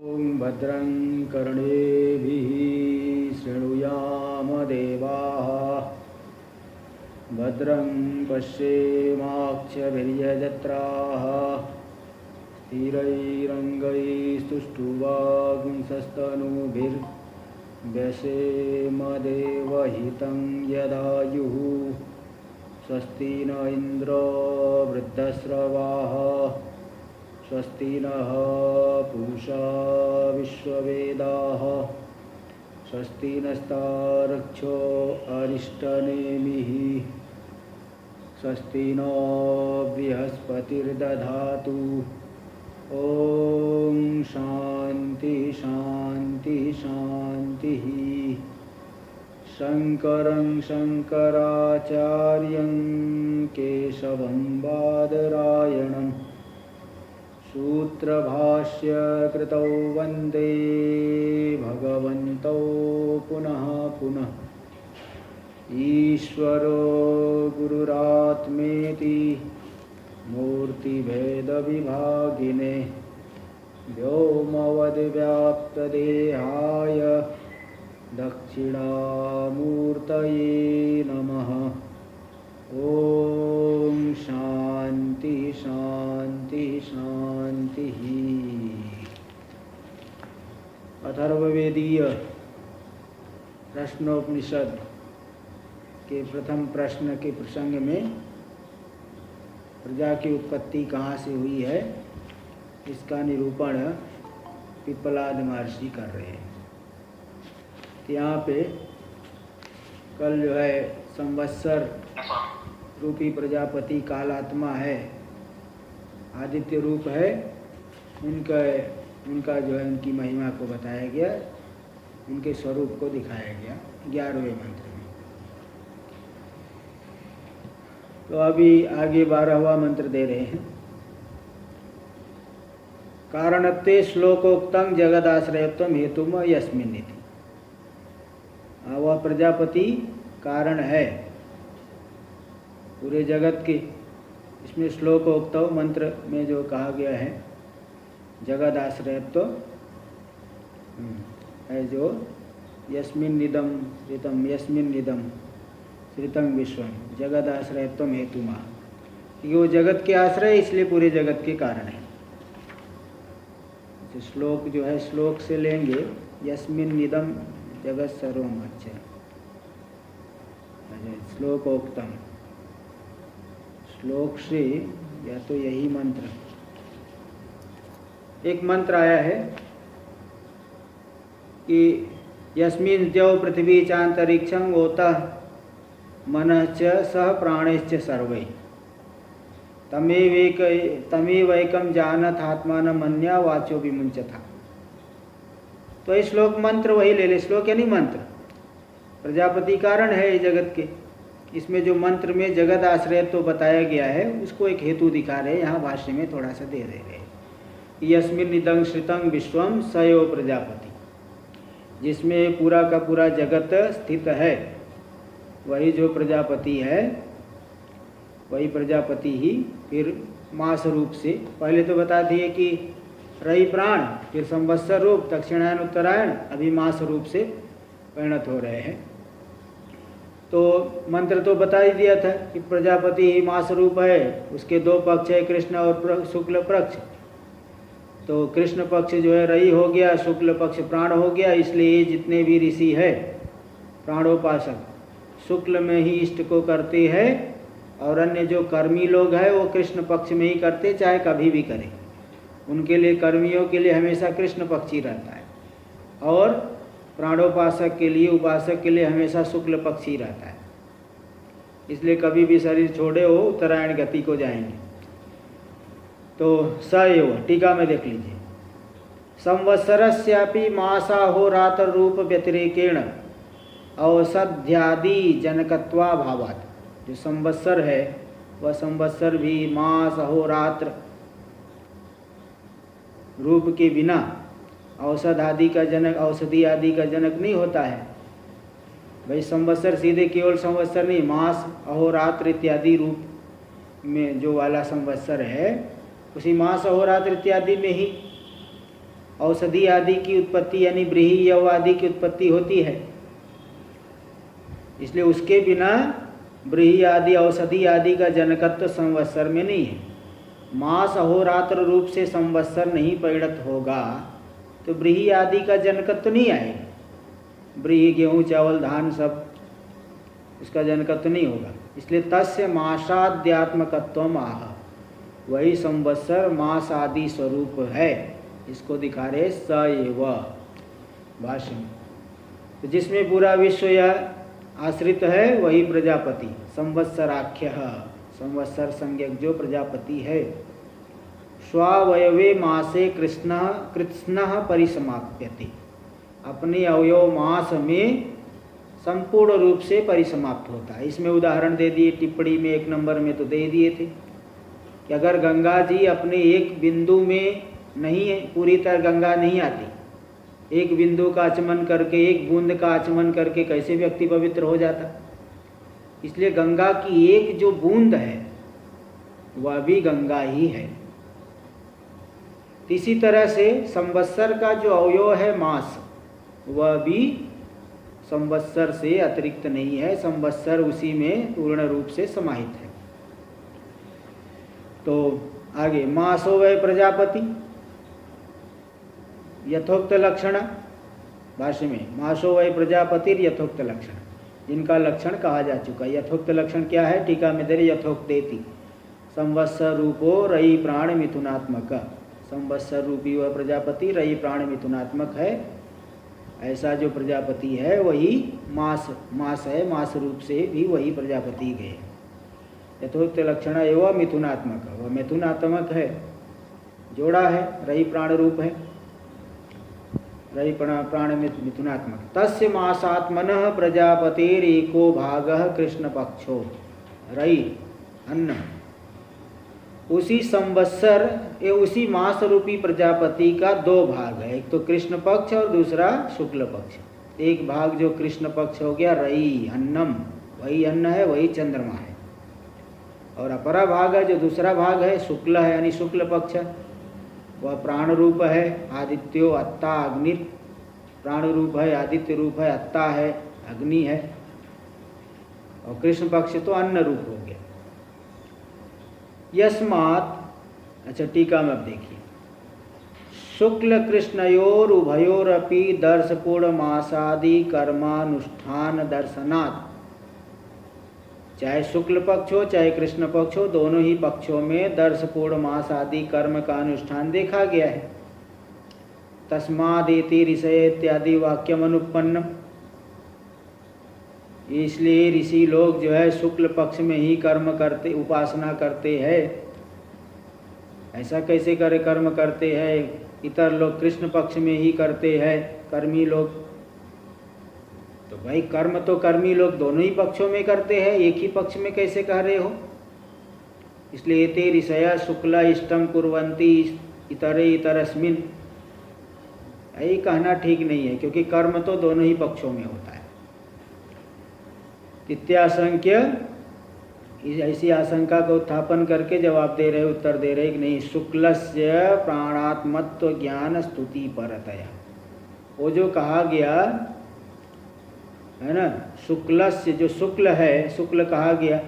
ॐ भद्रं कर्णेभिः शृणुयाम देवाः भद्रं पश्येमाक्षभिर्यजत्राः स्थिरैरङ्गैस्तुष्टुवागुंसस्तनूभिर्व्यसेमदेवहितं यदायुः स्वस्ति न इन्द्रो वृद्धस्रवाः स्वस्ति नः पूषा विश्ववेदाः स्वस्ति नस्तार्क्ष्यो अरिष्टनेमिः स्वस्ति नो बृहस्पतिर्दधातु ॐ शान्ति शान्ति शान्तिः। शङ्करं शङ्कराचार्यं केशवं बादरायणं सूत्रभाष्य कृतौ वन्दे भगवन्तौ पुनः पुनः। ईश्वरो गुरुरात्मेति मूर्तिभेदविभागिने व्योमवद्व्याप्तदेहाय दक्षिणामूर्तये नमः। ओम शांति शांति शांति। अथर्ववेदीय प्रश्नोपनिषद के प्रथम प्रश्न के प्रसंग में प्रजा की उत्पत्ति कहाँ से हुई है इसका निरूपण पिप्पलाद महर्षि कर रहे हैं। यहाँ पे कल जो है संवत्सर रूपी प्रजापति कालात्मा है, आदित्य रूप है, उनका जो है उनकी महिमा को बताया गया, उनके स्वरूप को दिखाया गया 11वें मंत्र में। तो अभी आगे 12वां मंत्र दे रहे हैं। कारणत्वे श्लोकोक्तं जगदाश्रयत्वं हेतुम यस्मिन्निति। वह प्रजापति कारण है पूरे जगत के। इसमें श्लोकोक्तौ मंत्र में जो कहा गया है जगदाश्रयत्व है, जो यस्मिन् निदम श्रितम यस्मिन् निदम श्रितं विश्वम जगदाश्रयत्व हेतुमा। वो जगत के आश्रय इसलिए पूरे जगत के कारण है। श्लोक जो है श्लोक से लेंगे यस्मिन् निदम जगत सर्वम अच्छा श्लोकोक्तम, श्लोक से या तो यही मंत्र। एक मंत्र आया है कि यस्मिन् द्यौ पृथ्वी चान्तरिक्षं ओतः मनः च सह प्राणैश्च सर्वैः तमेवैकं जानत आत्मानं मन्या वाचो विमुञ्चथा। तो ये श्लोक मंत्र वही ले ले, श्लोक यानी मंत्र। प्रजापति कारण है जगत के। इसमें जो मंत्र में जगत आश्रय तो बताया गया है उसको एक हेतु दिखा रहे हैं, यहाँ भाष्य में थोड़ा सा दे रहे हैं। यस्मिन् निदं श्रितं विश्वम सयो प्रजापति, जिसमें पूरा का पूरा जगत स्थित है वही जो प्रजापति है, वही प्रजापति ही फिर मास रूप से, पहले तो बता दिए कि रही प्राण, फिर संवत्सर रूप, दक्षिणायन उत्तरायण, अभी मास रूप से परिणत हो रहे हैं। तो मंत्र तो बता ही दिया था कि प्रजापति ही मास रूप है, उसके दो पक्ष है कृष्ण और शुक्ल पक्ष। तो कृष्ण पक्ष जो है रही हो गया, शुक्ल पक्ष प्राण हो गया। इसलिए जितने भी ऋषि है प्राणोपासक शुक्ल में ही इष्ट को करते हैं, और अन्य जो कर्मी लोग हैं वो कृष्ण पक्ष में ही करते, चाहे कभी भी करें। उनके लिए, कर्मियों के लिए हमेशा कृष्ण पक्ष ही रहता है, और प्राणोपासक के लिए, उपासक के लिए हमेशा शुक्ल पक्ष ही रहता है। इसलिए कभी भी शरीर छोड़े हो उत्तरायण गति को जाएंगे। तो स एव टीका में देख लीजिए, संवत्सरस्यापि मासाहोरात्र रूप व्यतिरेकेण औषध्यादि जनकत्वा भावात्। जो संवत्सर है वह संवत्सर भी मास अहोरात्र रूप के बिना औषध आदि का जनक, औषधि आदि का जनक नहीं होता है। भाई संवत्सर सीधे केवल संवत्सर नहीं, मास अहोरात्र इत्यादि रूप में जो वाला संवत्सर है उसी मास अहोरात्र इत्यादि में ही औषधि आदि की उत्पत्ति यानी ब्रीहि यव आदि की उत्पत्ति होती है। इसलिए उसके बिना ब्रीहि आदि औषधि आदि का जनकत्व संवत्सर में नहीं है। मास अहोरात्र रूप से संवत्सर नहीं परिणत होगा तो ब्रीहि आदि का जनकत्व नहीं आएगा। ब्रीहि गेहूँ चावल धान सब इसका जनकत्व नहीं होगा। इसलिए तस्य मासाद्यात्मकत्वम आह, वही संवत्सर मास आदि स्वरूप है। इसको दिखा रहे स एव भाष्य में। तो जिसमें पूरा विश्व यह आश्रित है वही प्रजापति संवत्सराख्य, संवत्सर संज्ञक जो प्रजापति है। स्वावयवे मासे कृत्स्नः परिसमाप्यते, अपने अवयव मास में संपूर्ण रूप से परिसमाप्त होता है। इसमें उदाहरण दे दिए, टिप्पणी में 1 नंबर में तो दे दिए थे कि अगर गंगा जी अपने एक बिंदु में नहीं है, पूरी तरह गंगा नहीं आती, एक बिंदु का आचमन करके, एक बूंद का आचमन करके कैसे व्यक्ति पवित्र हो जाता। इसलिए गंगा की एक जो बूंद है वह भी गंगा ही है। इसी तरह से संवत्सर का जो अवयव है मास, वह भी संवत्सर से अतिरिक्त नहीं है। संवत्सर उसी में पूर्ण रूप से समाहित है। तो आगे मासो वै प्रजापति यथोक्त लक्षण, भाष्य में मासो वै प्रजापतिर यथोक्त लक्षण, जिनका लक्षण कहा जा चुका। यथोक्त लक्षण क्या है? टीका में दे यथोक्तेति संवत्सर रूपो रयि प्राण मिथुनात्मक, संवत्सर रूपी वह प्रजापति रयि प्राण मिथुनात्मक है। ऐसा जो प्रजापति है वही मास है, मास रूप से भी वही प्रजापति गए। यथोक्त लक्षण एवं मिथुनात्मक, वह मिथुनात्मक है, जोड़ा है, रयि प्राण रूप है, रयि प्राण मिथुनात्मक। तस्य मासात्मनः प्रजापतिरेको भागः कृष्ण पक्षो, रयि अन्न, उसी संवत्सर उसी मास रूपी प्रजापति का 2 भाग है, एक तो कृष्ण पक्ष और दूसरा शुक्ल पक्ष। एक भाग जो कृष्ण पक्ष हो गया रयि अन्नम, वही अन्न है, वही चंद्रमा है, और अपरा भाग है जो दूसरा भाग है शुक्ल है यानी शुक्ल पक्ष, वह प्राण रूप है, आदित्यो अत्ता अग्नि, प्राण रूप है, आदित्य रूप है, अत्ता है, अग्नि है, और कृष्ण पक्ष तो अन्न रूप हो गया। यस्मात्, अच्छा टीका में अब देखिए, शुक्ल कृष्णयोर उभयोरपि दर्शपूर्ण मासादि कर्मानुष्ठान दर्शनात्, चाहे शुक्ल पक्ष हो चाहे कृष्ण पक्ष हो, दोनों ही पक्षों में दर्शपूर्ण मास आदि कर्म का अनुष्ठान देखा गया है। तस्मादेति ऋषय इत्यादि वाक्यम अनुपन्नम, इसलिए ऋषि लोग जो है शुक्ल पक्ष में ही कर्म करते, उपासना करते हैं। ऐसा कैसे करे कर्म करते हैं? इतर लोग कृष्ण पक्ष में ही करते हैं, कर्मी लोग। तो भाई कर्म तो कर्मी लोग दोनों ही पक्षों में करते हैं, एक ही पक्ष में कैसे कह रहे हो? इसलिए ते ऋषया शुक्ला इष्टम कुर्वन्ति इतरे इतरस्मिन, यही कहना ठीक नहीं है, क्योंकि कर्म तो दोनों ही पक्षों में होता है। इत्याशंक्य, ऐसी आशंका को उत्थापन करके जवाब दे रहे, उत्तर दे रहे कि नहीं, शुक्लस्य प्राणात्मत्व ज्ञान स्तुति परतया, वो जो कहा गया है ना, शुक्लस्य जो शुक्ल है, शुक्ल कहा गया,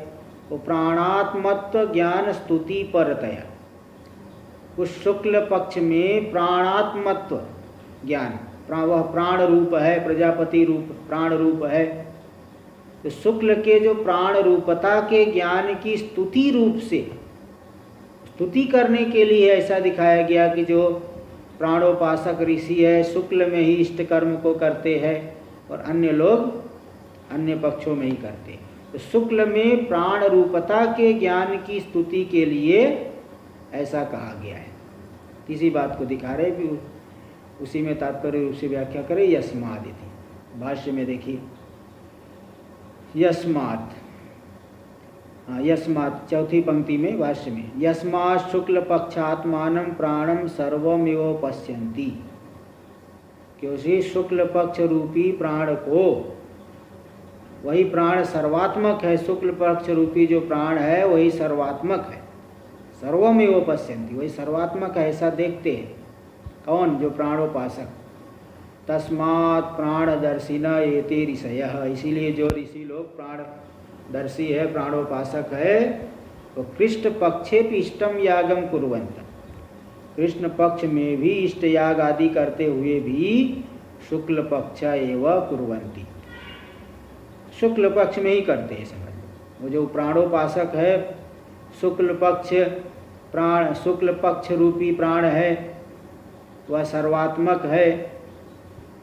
वो प्राणात्मत्व ज्ञान स्तुति परतया, उस शुक्ल पक्ष में प्राणात्मत्व ज्ञान, वह प्राण रूप है, प्रजापति रूप प्राण रूप है। तो शुक्ल के जो प्राण रूपता के ज्ञान की स्तुति रूप से, स्तुति करने के लिए ऐसा दिखाया गया कि जो प्राणोपासक ऋषि है शुक्ल में ही इष्ट कर्म को करते हैं और अन्य लोग अन्य पक्षों में ही करते हैं। तो शुक्ल में प्राण रूपता के ज्ञान की स्तुति के लिए ऐसा कहा गया है। इसी बात को दिखा रहे भी, उसी में तात्पर्य रूप से व्याख्या करें। यस्मात् इति भाष्य में देखिए, यस्मात्, हाँ यस्मात् चौथी पंक्ति में भाष्य में, यस्मात् शुक्ल पक्षात्मानं प्राणम सर्वमिव पश्यन्ति, क्योंकि शुक्ल पक्ष रूपी प्राण को, वही प्राण सर्वात्मक है, शुक्ल पक्ष रूपी जो प्राण है वही सर्वात्मक है, सर्वमिव पश्यन्ति, वही सर्वात्मक है ऐसा देखते हैं। कौन? जो प्राणोपासक। तस्मात् प्राणदर्शिन एते ऋषयः, इसीलिए जो ऋषि लोग प्राणदर्शी है, प्राणोपासक है, तो कृष्ण पक्षे भी इष्टम यागम कुर्वन्त, कृष्ण पक्ष में भी इष्ट याग आदि करते हुए भी शुक्ल पक्ष एवं कुर्वन्ति, शुक्ल पक्ष में ही करते हैं। समझ, वो जो प्राणोपासक है, शुक्ल पक्ष प्राण, शुक्ल पक्ष रूपी प्राण है, वह सर्वात्मक है,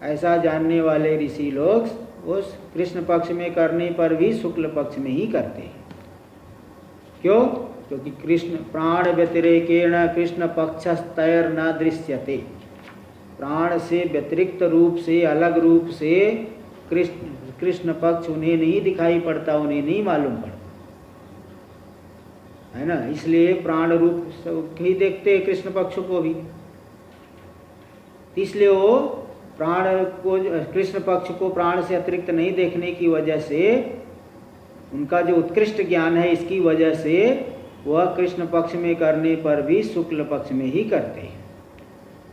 ऐसा जानने वाले ऋषि लोग उस कृष्ण पक्ष में करने पर भी शुक्ल पक्ष में ही करते हैं। क्यों? क्योंकि कृष्ण प्राण व्यतिरेकेण कृष्ण पक्षस्तैर न दृश्यते, प्राण से व्यतिरिक्त रूप से, अलग रूप से कृष्ण पक्ष उन्हें नहीं दिखाई पड़ता, उन्हें नहीं मालूम पड़ता, है ना। इसलिए प्राण रूप ही देखते हैं कृष्ण पक्ष को भी, इसलिए वो प्राण को, कृष्ण पक्ष को प्राण से अतिरिक्त नहीं देखने की वजह से, उनका जो उत्कृष्ट ज्ञान है, इसकी वजह से वह कृष्ण पक्ष में करने पर भी शुक्ल पक्ष में ही करते हैं।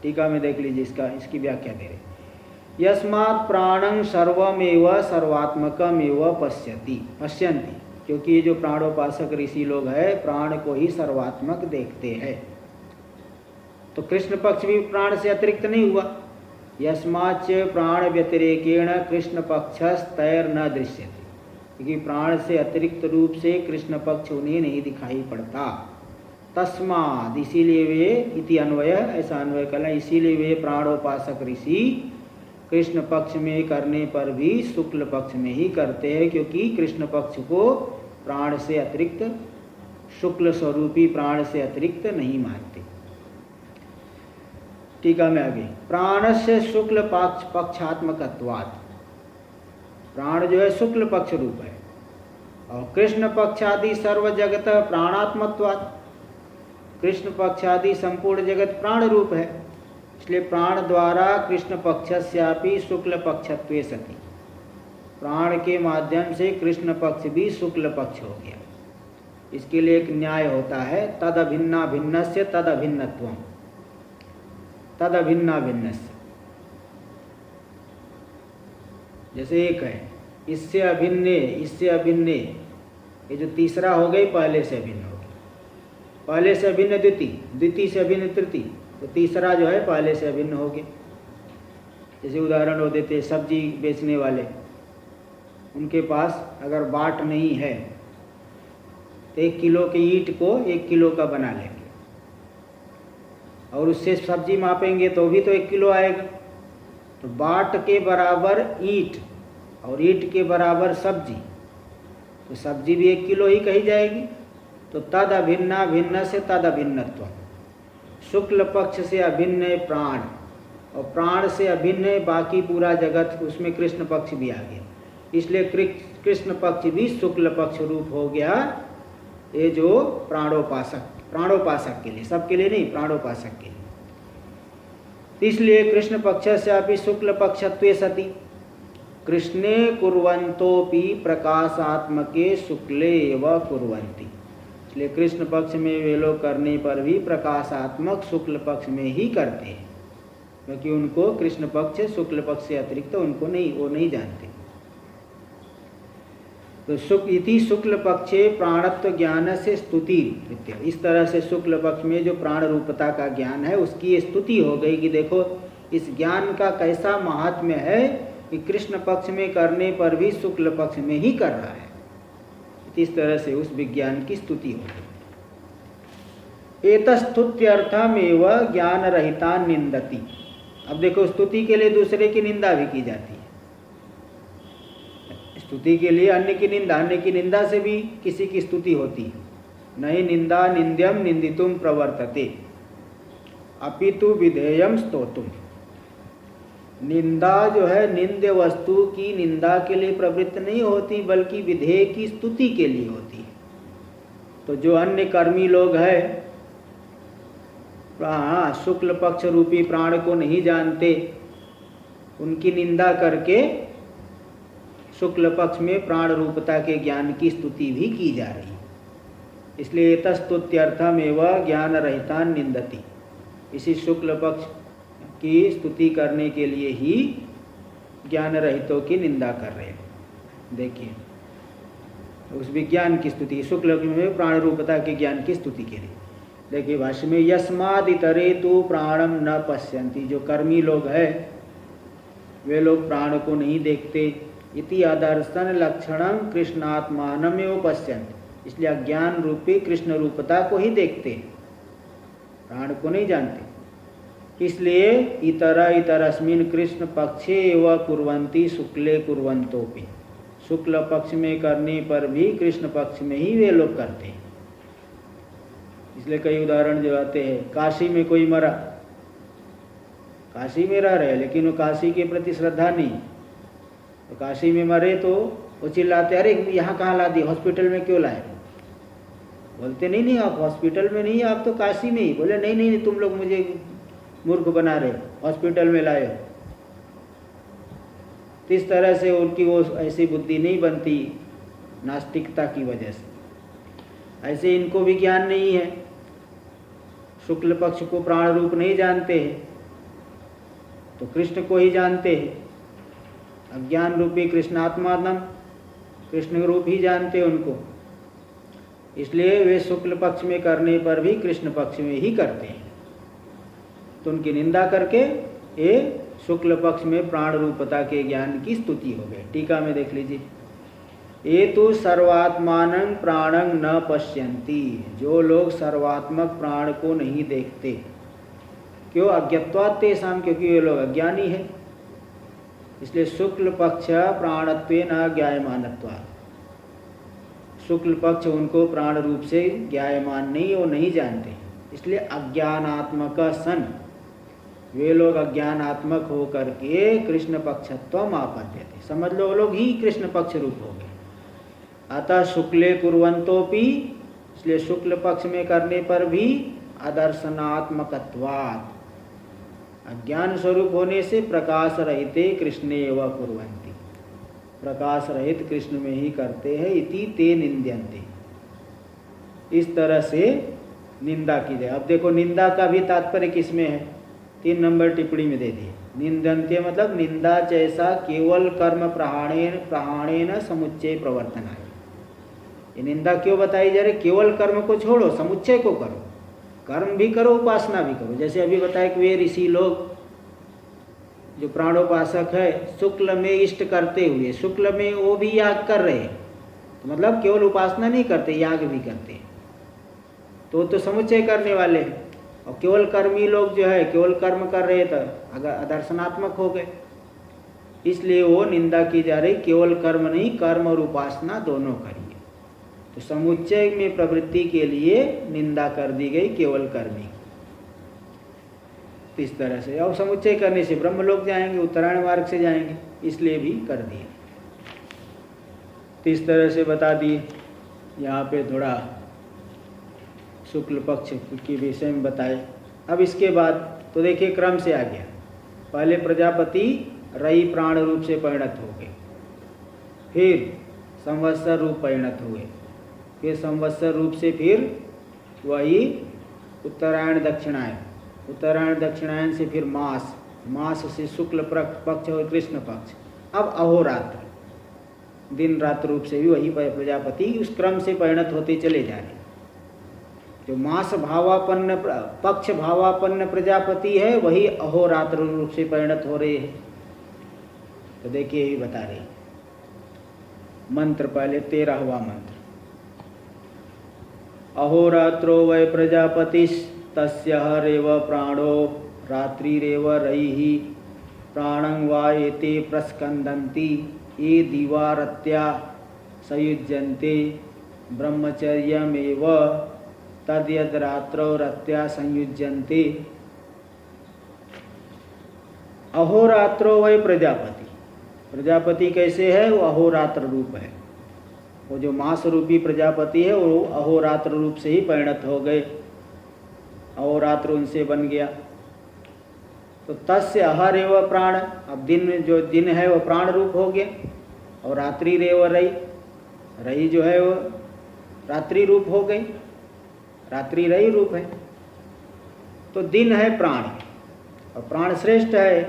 टीका में देख लीजिए इसकी व्याख्या दे रहे। यस्मात् प्राणं सर्वमेव सर्वात्मकमेव पश्यन्ति, क्योंकि ये जो प्राणोपासक ऋषि लोग हैं, प्राण को ही सर्वात्मक देखते हैं, तो कृष्ण पक्ष भी प्राण से अतिरिक्त नहीं हुआ। यस्माच्च प्राण व्यतिरेकेण कृष्ण पक्षस्तैर न दृश्यते, क्योंकि प्राण से अतिरिक्त रूप से कृष्ण पक्ष उन्हें नहीं दिखाई पड़ता। तस्माद, इसीलिए वे, इति अन्वय, ऐसा अन्वय करना, इसीलिए वे प्राणोपासक ऋषि कृष्ण पक्ष में करने पर भी शुक्ल पक्ष में ही करते हैं, क्योंकि कृष्ण पक्ष को प्राण से अतिरिक्त, शुक्ल स्वरूपी प्राण से अतिरिक्त नहीं मानते। टीका में आगे, प्राणस्य शुक्ल पक्षात्मकत्वात्, प्राण जो है शुक्ल पक्ष रूप है, और कृष्ण पक्षादि सर्व जगत प्राणात्मत्वात्, कृष्ण पक्षादि संपूर्ण जगत प्राण रूप है, इसलिए प्राण द्वारा कृष्ण पक्षस्यापि शुक्ल पक्षत्वे सति, प्राण के माध्यम से कृष्ण पक्ष भी शुक्ल पक्ष हो गया। इसके लिए एक न्याय होता है, तद अभिन्ना भिन्नस्य तद अभिन्नत्वम, तद अभिन्ना भिन्नस्य, जैसे एक है इससे अभिन्न, इससे अभिन्न, ये जो तीसरा हो गई पहले से अभिन्न हो गई, पहले से अभिन्न द्वितीय, द्वितीय से अभिन्न तृतीय, तो तीसरा जो है पहले से अभिन्न हो गया। जैसे उदाहरण हो देते, सब्जी बेचने वाले, उनके पास अगर बाट नहीं है तो 1 किलो की ईंट को 1 किलो का बना लेंगे, और उससे सब्जी मापेंगे तो भी तो 1 किलो आएगा। तो बाट के बराबर ईंट और ईंट के बराबर सब्जी, तो सब्जी भी 1 किलो ही कही जाएगी। तो तद अभिन्ना भिन्न से तद अभिन्नत्व, शुक्ल पक्ष से अभिन्न है प्राण, और प्राण से अभिन्न है बाकी पूरा जगत, उसमें कृष्ण पक्ष भी आ गया, इसलिए कृष्ण पक्ष भी शुक्ल पक्ष रूप हो गया। ये जो प्राणोपासक के लिए, सबके लिए नहीं, प्राणोपासक के लिए। इसलिए कृष्ण पक्ष से अभी शुक्ल पक्षत्वे सति कृष्णे कुर्वन्तोपि प्रकाशात्मके शुक्ले एव कुर्वन्ति, इसलिए कृष्ण पक्ष में वे लोग करने पर भी प्रकाशात्मक शुक्ल पक्ष में ही करते हैं, क्योंकि उनको कृष्ण पक्ष शुक्ल पक्ष से अतिरिक्त उनको नहीं, वो नहीं जानते। तो इति शुक्ल पक्षे प्राणत्व ज्ञान से स्तुति, इस तरह से शुक्ल पक्ष में जो प्राण रूपता का ज्ञान है उसकी स्तुति हो गई कि देखो इस ज्ञान का कैसा महात्म्य है कि कृष्ण पक्ष में करने पर भी शुक्ल पक्ष में ही कर रहा है, इस तरह से उस विज्ञान की स्तुति हो गई। एतस्तुत्यर्थमेव ज्ञान रहिता निंदति, अब देखो स्तुति के लिए दूसरे की निंदा भी की जाती है, स्तुति के लिए अन्य की निंदा से भी किसी की स्तुति होती है। नहीं निंदा निंद्यम निंदितुम प्रवर्तते अपितु विधेयम स्तोतुम, निंदा जो है निंद्य वस्तु की निंदा के लिए प्रवृत्त नहीं होती, बल्कि विधेय की स्तुति के लिए होती है। तो जो अन्य कर्मी लोग हैं, शुक्ल पक्ष रूपी प्राण को नहीं जानते, उनकी निंदा करके शुक्ल पक्ष में प्राण रूपता के ज्ञान की स्तुति भी की जा रही है। इसलिए तस्तुत्यर्थम एवं ज्ञान रहिता निंदति, इसी शुक्ल पक्ष की स्तुति करने के लिए ही ज्ञान रहितों की निंदा कर रहे हैं। देखिए उस विज्ञान की स्तुति, शुक्ल में प्राण रूपता के ज्ञान की स्तुति के लिए। देखिए भाष्य में यस्मादितरे तु प्राणम न पश्यन्ति, जो कर्मी लोग हैं वे लोग प्राण को नहीं देखते। इति आदर्शन लक्षणम कृष्णात्मानमेव पश्यन्ति, इसलिए अज्ञान रूपी कृष्ण रूपता को ही देखते हैं, प्राण को नहीं जानते। इसलिए इतरस्मिन् कृष्ण पक्षे एव कुर्वन्ति शुक्ले कुर्वन्तोपि, शुक्ल पक्ष में करने पर भी कृष्ण पक्ष में ही वे लोग करते हैं। इसलिए कई उदाहरण जो आते हैं, काशी में कोई मरा, काशी में रह रहे लेकिन वो काशी के प्रति श्रद्धा नहीं, तो काशी में मरे तो वो चिल्लाते अरे यहाँ कहाँ ला दी, हॉस्पिटल में क्यों लाए? बोलते नहीं आप हॉस्पिटल में नहीं, आप तो काशी में ही। बोले नहीं तुम लोग मुझे मूर्ख बना रहे, हॉस्पिटल में लाए हो। तो इस तरह से उनकी वो ऐसी बुद्धि नहीं बनती नास्तिकता की वजह से। ऐसे इनको भी ज्ञान नहीं है, शुक्ल पक्ष को प्राण रूप नहीं जानते हैं, तो कृष्ण को ही जानते हैं। अज्ञान रूपी कृष्णात्मानम, कृष्ण रूप ही जानते उनको, इसलिए वे शुक्ल पक्ष में करने पर भी कृष्ण पक्ष में ही करते हैं। तो उनकी निंदा करके ये शुक्ल पक्ष में प्राण रूपता के ज्ञान की स्तुति हो गई। टीका में देख लीजिए, ये तो सर्वात्मानं प्राणं न पश्यन्ति, जो लोग सर्वात्मक प्राण को नहीं देखते। क्यों? अज्ञत्वात् तेषां, क्योंकि वे लोग अज्ञानी हैं। इसलिए शुक्ल पक्ष प्राणत्वेन ज्ञायमानत्वात्, शुक्ल पक्ष उनको प्राण रूप से ज्ञायमान नहीं, वो नहीं जानते। इसलिए अज्ञानात्मक सन, वे लोग अज्ञानात्मक हो करके कृष्ण पक्षत्वम आपद्यते, समझ लो वो लोग ही कृष्ण पक्ष रूप हो गए। अतः शुक्ले कुर्वन्तोपि, इसलिए शुक्ल पक्ष में करने पर भी अदर्शनात्मकत्वात्, अज्ञान स्वरूप होने से प्रकाश रहिते कृष्णे एव कुर्वन्ति, प्रकाश रहित कृष्ण में ही करते हैं। इति ते निंद्यन्ते, इस तरह से निंदा की जाए। अब देखो निंदा का भी तात्पर्य किसमें है, 3 नंबर टिप्पणी में दे दिए। निंदन्ते मतलब निंदा जैसा केवल कर्म प्रहाणेन समुच्चय प्रवर्तनाय। ये निंदा क्यों बताई जा रही? केवल कर्म को छोड़ो, समुच्चय को करो, कर्म भी करो, उपासना भी करो। जैसे अभी बताया कि वे ऋषि लोग जो प्राणोपासक है, शुक्ल में इष्ट करते हुए शुक्ल में वो भी याग कर रहे हैं, तो मतलब केवल उपासना नहीं करते, याग भी करते हैं, तो समुच्चय करने वाले हैं। और केवल कर्मी लोग जो है केवल कर्म कर रहे तो अगर अदर्शनात्मक हो गए, इसलिए वो निंदा की जा रही। केवल कर्म नहीं, कर्म और उपासना दोनों करिए। तो समुच्चय में प्रवृत्ति के लिए निंदा कर दी गई केवल कर्मी। इस तरह से, और समुच्चय करने से ब्रह्म लोक जाएंगे, उत्तरायण मार्ग से जाएंगे, इसलिए भी कर दिए। तो इस तरह से बता दिए। यहाँ पे थोड़ा शुक्ल पक्ष के विषय में बताए। अब इसके बाद तो देखिए क्रम से आ गया। पहले प्रजापति रई प्राण रूप से परिणत हो गए, फिर संवत्सर रूप परिणत हुए, फिर संवत्सर रूप से फिर वही उत्तरायण दक्षिणायन, उत्तरायण दक्षिणायन से फिर मास, मास से शुक्ल पक्ष और कृष्ण पक्ष, अब अहोरात्र, दिन रात रूप से भी वही प्रजापति उस क्रम से परिणत होते चले जा रहे। जो मास भावापन्न पक्ष भावापन्न प्रजापति है वही अहोरात्र रूप से परिणत हो रहे हैं। तो देखिए यही बता रहे मंत्र, पहले 13वां मंत्र। अहोरात्रो वै प्रजापतिस्तस्य हरेव प्राणो रात्रिरेव रैः प्राणं वा एते प्रस्कन्दन्ति ये दिवारत्या संयुज्यन्ते ब्रह्मचर्यमेव तद्यद् रात्रौ रत्या संयुज्यन्ते। अहोरात्रो वै प्रजापति, प्रजापति कैसे है? वो अहोरात्र रूप है। वो जो मास रूपी प्रजापति है वो अहोरात्र रूप से ही परिणत हो गए, अहोरात्र उनसे बन गया। तो तस्य अहर एव प्राण, अब दिन जो दिन है वो प्राण रूप हो गया, और रात्रि रेव रई, रई जो है वो रात्रि रूप हो गई, रात्रि रई रूप है। तो दिन है प्राण और प्राण श्रेष्ठ है।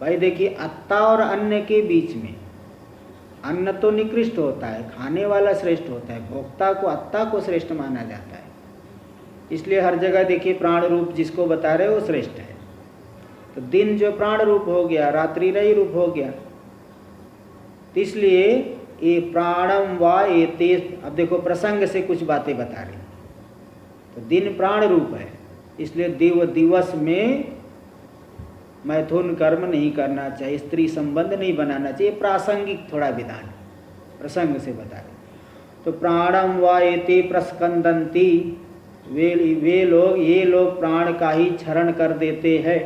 भाई देखिए, अत्ता और अन्न के बीच में अन्न तो निकृष्ट होता है, खाने वाला श्रेष्ठ होता है, भोक्ता को अत्ता को श्रेष्ठ माना जाता है। इसलिए हर जगह देखिए प्राण रूप जिसको बता रहे वो श्रेष्ठ है। तो दिन जो प्राण रूप हो गया, रात्रि रई रूप हो गया, तो इसलिए ये प्राणम वा ये तेज, अब देखो प्रसंग से कुछ बातें बता रहे। तो दिन प्राण रूप है, इसलिए दिवस में मैथुन कर्म नहीं करना चाहिए, स्त्री संबंध नहीं बनाना चाहिए। प्रासंगिक थोड़ा विधान प्रसंग से बता रहे। तो प्राणम वा एते प्रस्कंदंती, वे लोग, ये लोग प्राण का ही क्षरण कर देते हैं।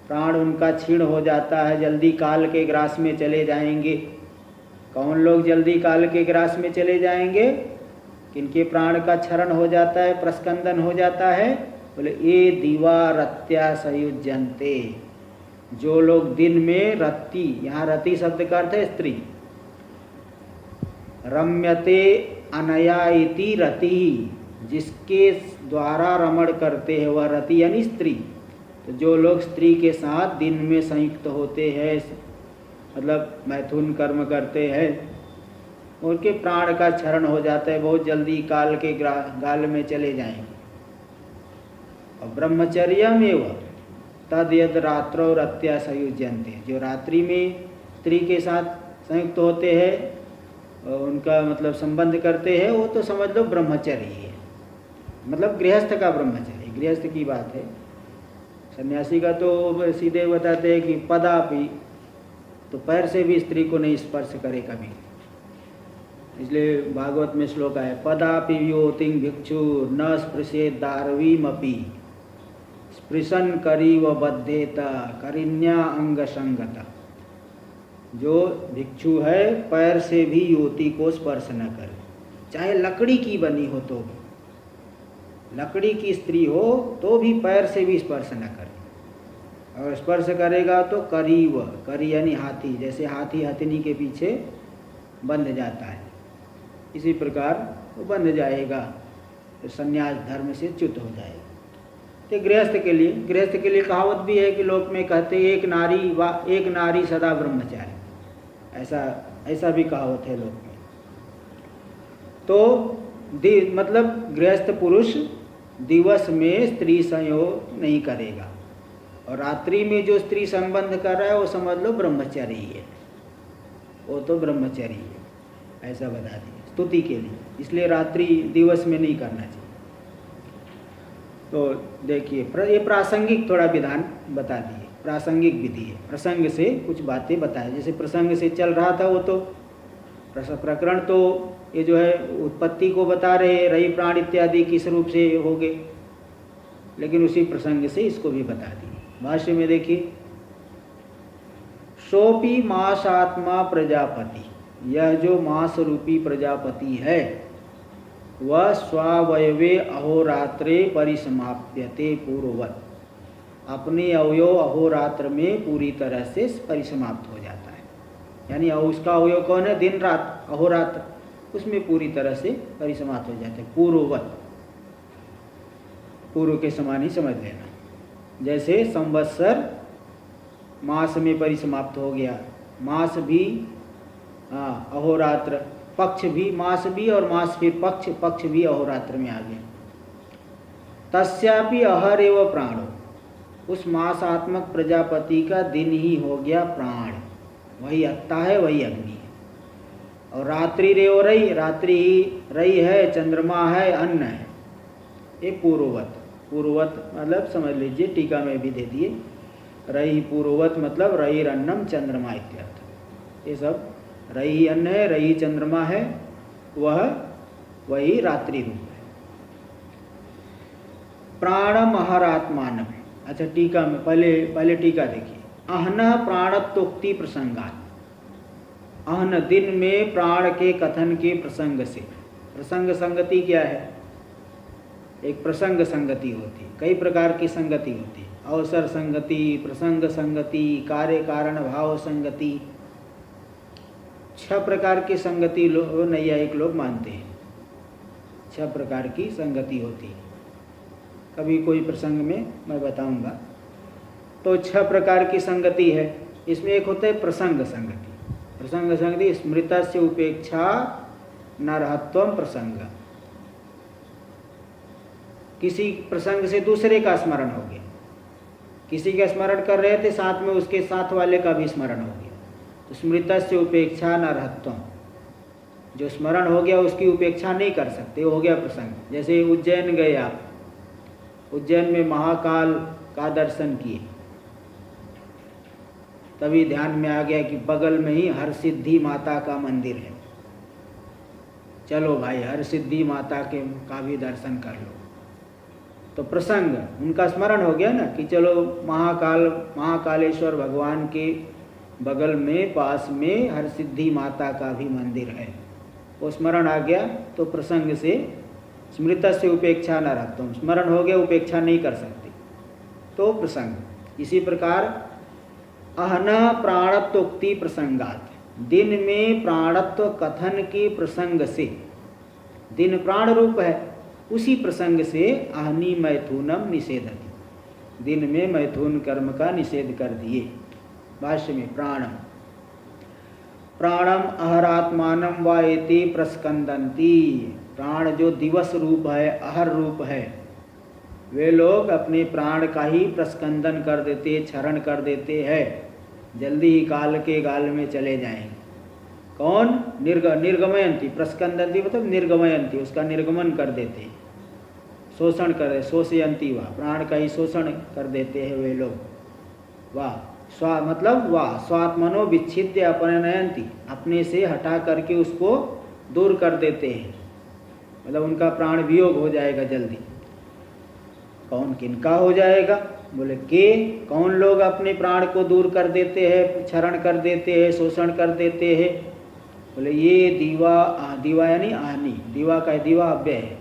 प्राण उनका क्षीण हो जाता है, जल्दी काल के ग्रास में चले जाएंगे। कौन लोग जल्दी काल के ग्रास में चले जाएंगे? किनके प्राण का क्षरण हो जाता है, प्रस्कंदन हो जाता है? बोले ये दिवा रत्या संयुज्यन्ते, जो लोग दिन में रति, यहाँ रति शब्द का अर्थ है स्त्री, रम्यते अनया इति रति, जिसके द्वारा रमण करते हैं वह रति यानी स्त्री। तो जो लोग स्त्री के साथ दिन में संयुक्त होते हैं, मतलब मैथुन कर्म करते हैं, उनके प्राण का क्षरण हो जाता है, बहुत जल्दी काल के गाल में चले जाएंगे। और ब्रह्मचर्यमेव तद यद रात्रौ रत्या संयुज्यन्ते, जो रात्रि में स्त्री के साथ संयुक्त होते हैं और उनका मतलब संबंध करते हैं, वो तो समझ लो ब्रह्मचर्य है, मतलब गृहस्थ का ब्रह्मचर्य, गृहस्थ की बात है। सन्यासी का तो सीधे बताते हैं कि पदापि, तो पैर से भी स्त्री को नहीं स्पर्श करे कभी। इसलिए भागवत में श्लोक है, पदापि योतिं भिक्षु न स्पृशेत दारवीमपि स्पृशन करी व बद्धेत करिन्या अंग संगत। जो भिक्षु है पैर से भी युवती को स्पर्श न करे, चाहे लकड़ी की बनी हो तो भी, लकड़ी की स्त्री हो तो भी पैर से भी स्पर्श न करे। और स्पर्श करेगा तो करीव, करी यानी हाथी, जैसे हाथी हथनी के पीछे बंध जाता है, इसी प्रकार वो बंध जाएगा, तो संन्यास धर्म से च्युत हो जाएगा। तो गृहस्थ के लिए कहावत भी है कि लोक में कहते एक नारी सदा ब्रह्मचारी, ऐसा भी कहावत है लोक में। तो मतलब गृहस्थ पुरुष दिवस में स्त्री संयोग नहीं करेगा, और रात्रि में जो स्त्री संबंध कर रहा है वो समझ लो ब्रह्मचारी है, वो तो ब्रह्मचारी है, ऐसा बता दिया स्तुति के लिए। इसलिए रात्रि दिवस में नहीं करना चाहिए। तो देखिए ये प्रासंगिक थोड़ा विधान बता दिए, प्रासंगिक विधि है, प्रसंग से कुछ बातें बताए। जैसे प्रसंग से चल रहा था वो तो प्रकरण तो ये जो है उत्पत्ति को बता रहे, रई प्राण इत्यादि किस रूप से हो गए, लेकिन उसी प्रसंग से इसको भी बता दिए। भाष्य में देखिए, सोपी मासात्मा प्रजापति, यह जो मास रूपी प्रजापति है वह स्वावयवे अहोरात्रे परिसमाप्यते पूर्ववत, अपने अवयव अहोरात्र में पूरी तरह से परिसमाप्त हो जाता है। यानी उसका अवयव कौन है? दिन रात, अहोरात्र, उसमें पूरी तरह से परिसमाप्त हो जाते हैं। पूर्ववत, पूर्व के समान ही समझ लेना। जैसे संवत्सर मास में परिसमाप्त हो गया, मास भी अहोरात्र, पक्ष भी मास भी, और मास फिर पक्ष भी अहोरात्र में आ गया। तस्यापि अहर एव प्राणो, उस मासात्मक प्रजापति का दिन ही हो गया प्राण, वही अत्ता है, वही अग्नि है। और रात्रि रेव रई, रात्रि ही रई है, चंद्रमा है, अन्न है, ये पूर्ववत। पूर्ववत मतलब समझ लीजिए, टीका में भी दे दिए, रई पूर्ववत मतलब रई अन्नम चंद्रमा इत्यर्थ। ये सब रई अन्न है, रई चंद्रमा है, वही रात्रि रूप है। प्राणम अहरात्मानम, अच्छा टीका में पहले टीका देखिए, अहन प्राणत्वोक्ति प्रसंगात, अहन दिन में प्राण के कथन के प्रसंग से। प्रसंग संगति क्या है? एक प्रसंग संगति होती है, कई प्रकार की संगति होती है, अवसर संगति, प्रसंग संगति, कार्य कारण भाव संगति, 6 प्रकार की संगति नैयायिक लोग मानते हैं। 6 प्रकार की संगति होती है, कभी कोई प्रसंग में मैं बताऊंगा। तो 6 प्रकार की संगति है। इसमें एक होता है प्रसंग संगति। प्रसंग संगति स्मृतस्य उपेक्षा नरहत्वम प्रसंग, किसी प्रसंग से दूसरे का स्मरण हो गया, किसी का स्मरण कर रहे थे साथ में उसके साथ वाले का भी स्मरण हो गया, तो स्मृतस्य उपेक्षा नरहत्वम, जो स्मरण हो गया उसकी उपेक्षा नहीं कर सकते, हो गया प्रसंग। जैसे उज्जैन गए आप, उज्जैन में महाकाल का दर्शन किए, तभी ध्यान में आ गया कि बगल में ही हरसिद्धि माता का मंदिर है, चलो भाई हरसिद्धि माता के का भी दर्शन कर लो। तो प्रसंग उनका स्मरण हो गया ना कि चलो महाकालेश्वर भगवान के बगल में पास में हरसिद्धि माता का भी मंदिर है, वो स्मरण आ गया। तो प्रसंग से स्मृतस्य उपेक्षा न रखता हूँ, स्मरण हो गया उपेक्षा नहीं कर सकते, तो प्रसंग। इसी प्रकार अहन प्राणत्वोक्ति प्रसंगात, दिन में प्राणत्व कथन के प्रसंग से, दिन प्राण रूप है, उसी प्रसंग से अहनी मैथुनम निषेधति, दिन में मैथुन कर्म का निषेध कर दिए। भाष्य में प्राणम प्राणम अहरात्मानम वा एति प्रस्कंदन्ति, प्राण जो दिवस रूप है, अहर रूप है, वे लोग अपने प्राण का ही प्रस्कंदन कर देते, क्षरण कर देते हैं, जल्दी ही काल के गाल में चले जाएंगे। कौन? निर्गमयंती, प्रस्कंदंती मतलब निर्गमयंती, उसका निर्गमन कर देते, शोषण कर, शोषयंती वा, प्राण का ही शोषण कर देते हैं वे लोग। वाह स्वा मतलब वाह स्वात्मनो विच्छिद्य अपनयंती, अपने से हटा करके उसको दूर कर देते हैं, मतलब उनका प्राण वियोग हो जाएगा जल्दी। कौन किनका हो जाएगा? बोले के कौन लोग अपने प्राण को दूर कर देते हैं, क्षरण कर देते हैं, शोषण कर देते हैं? बोले ये दीवा यानी आहनी, दीवा का दीवा अव्यय है,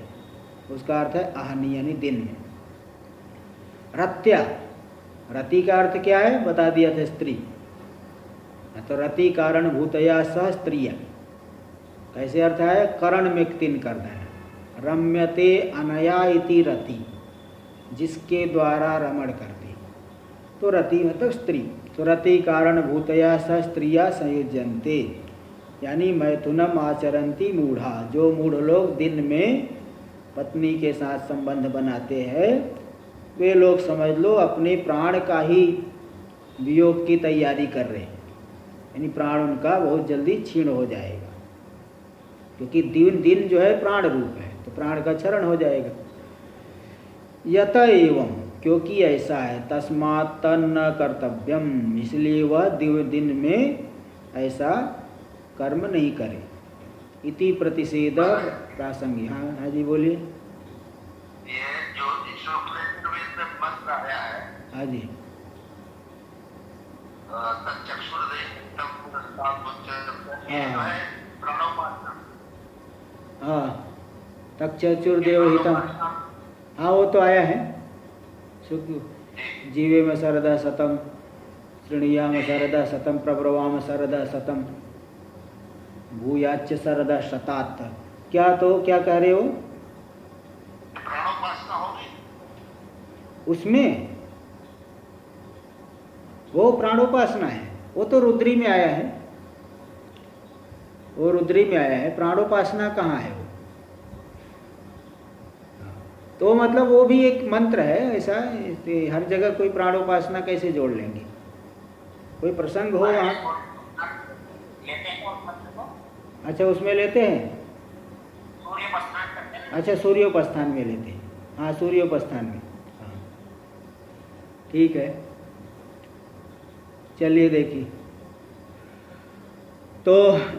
उसका अर्थ है आहनी यानी दिन में। रत्या, रति का अर्थ क्या है बता दिया था, स्त्री। तो रति कारण भूतया सह स्त्रिया, कैसे अर्थ है? करण में तीन करना है। रम्यते अनया इति रति, जिसके द्वारा रमण करते, तो रति मतलब स्त्री। तो रति कारण भूतया सह स्त्रिया संयुज्यन्ते, यानी मैथुनम आचरंती मूढ़ा, जो मूढ़ लोग दिन में पत्नी के साथ संबंध बनाते हैं, वे लोग समझ लो अपने प्राण का ही वियोग की तैयारी कर रहे हैं, यानी प्राण उनका बहुत जल्दी क्षीण हो जाएगा, क्योंकि दिन जो है प्राण रूप है, तो प्राण का क्षरण हो जाएगा। यत एवं, क्योंकि ऐसा है, तस्मात् तन्न कर्तव्यम, इसलिए वह दिन में ऐसा कर्म नहीं करे। इति प्रतिषेध प्रासंगिक। हाँ हाँ जी बोलिए। ये जो मंत्र आया है, हाँ जी, हाँ तक्षुर्देव हितम, हाँ वो तो आया है। जीवे में सरदा शतम, श्रेणिया में सरदा शतम, प्रब्रवाम सरदा शतम, भूयाच सरदा शतात। क्या तो क्या कह रहे हो? प्राणोपासना होगी उसमें, वो प्राणोपासना है, वो तो रुद्री में आया है, वो रुद्री में आया है। प्राणोपासना कहाँ है वो? तो मतलब वो भी एक मंत्र है ऐसा, हर जगह कोई प्राणोपासना कैसे जोड़ लेंगे? कोई प्रसंग हो वहाँ? अच्छा उसमें लेते हैं, अच्छा सूर्योपस्थान में लेते हैं, हाँ सूर्योपस्थान में, हाँ ठीक है। चलिए देखिए, तो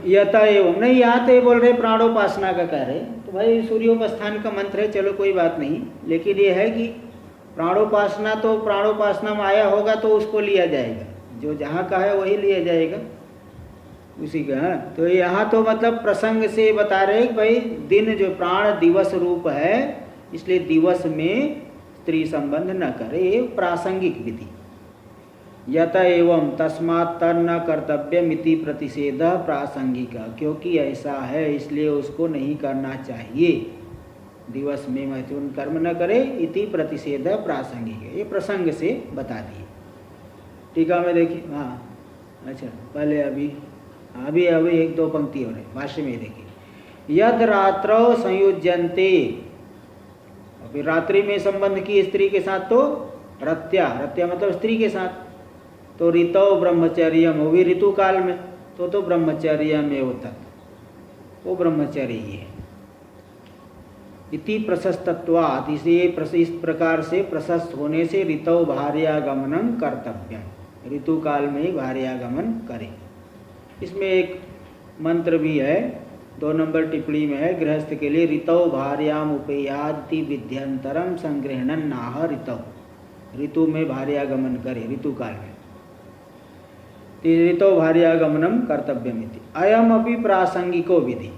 यथा एवं नहीं, यहाँ तो बोल रहे प्राणोपासना का कह रहे, तो भाई सूर्योपस्थान का मंत्र है, चलो कोई बात नहीं, लेकिन ये है कि प्राणोपासना तो प्राणोपासना में आया होगा तो उसको लिया जाएगा, जो जहाँ का है वही लिया जाएगा उसी का। हाँ तो यहाँ तो मतलब प्रसंग से बता रहे कि भाई दिन जो प्राण दिवस रूप है, इसलिए दिवस में स्त्री संबंध न करे, ये प्रासंगिक विधि। यत एवं तस्मात् तन्न कर्तव्यमिति प्रतिषेध प्रासंगिक, क्योंकि ऐसा है इसलिए उसको नहीं करना चाहिए, दिवस में मैथुन कर्म न करे, इति प्रतिषेध प्रासंगिक, ये प्रसंग से बता दिए। टीका में देखिए, हाँ अच्छा पहले अभी अभी एक दो पंक्ति और है भाष्य में देखिए, यद रात्रौ संयुज्यन्ते, अभी रात्रि में संबंध की स्त्री के साथ तो रत्या मतलब स्त्री के साथ, तो ऋतौ ब्रह्मचर्यम, वो भी ऋतु काल में, तो ब्रह्मचर्य में होता, वो ब्रह्मचर्य ही है। इति प्रशस्तत्वात्, इस प्रकार से प्रशस्त होने से ऋतौ भार्यागमनं कर्तव्यम, ऋतु काल में ही भार्यागमन करें। इसमें एक मंत्र भी है, 2 नंबर टिप्पणी में है, गृहस्थ के लिए, ऋतौ भार्याम उपेयाति विद्यंतरम संग्रहणन नाह ऋतौ, ऋतु में भार्यागमन करे, ऋतु काल में, ऋतौ भार्यागमनम कर्तव्यमिति। अयम अपि प्रासंगिको विधि,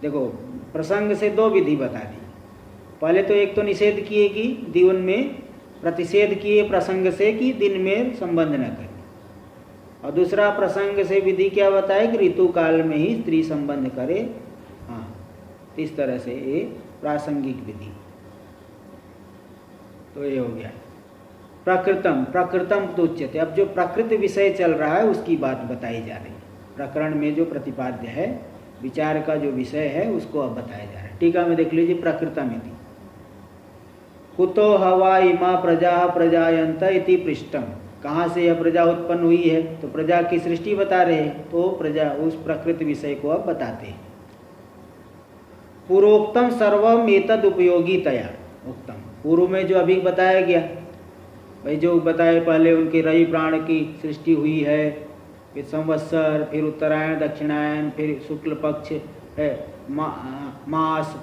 देखो प्रसंग से 2 विधि बता दी, पहले तो एक तो निषेध किए कि जीवन में, प्रतिषेध किए प्रसंग से कि दिन में संबंध न करें, और दूसरा प्रसंग से विधि क्या बताए कि ऋतु काल में ही स्त्री संबंध करे। हाँ, इस तरह से ये प्रासंगिक विधि, तो ये हो गया। प्रकृतम तो उच्यते, अब जो प्रकृत विषय चल रहा है उसकी बात बताई जा रही है, प्रकरण में जो प्रतिपाद्य है, विचार का जो विषय है उसको अब बताया जा रहा है। टीका में देख लीजिए, प्रकृतम इति कुतो हवा इमा प्रजा प्रजायन्त इति पृष्ठम, कहाँ से यह प्रजा उत्पन्न हुई है, तो प्रजा की सृष्टि बता रहे हैं, तो प्रजा उस प्रकृत विषय को अब बताते हैं। पूर्वोक्तम सर्वम एतद उपयोगितया उक्तम, पूर्व में जो अभी बताया गया, भाई जो बताए पहले उनके रवि प्राण की सृष्टि हुई है, फिर संवत्सर, फिर उत्तरायण दक्षिणायन, फिर शुक्ल पक्ष है मास,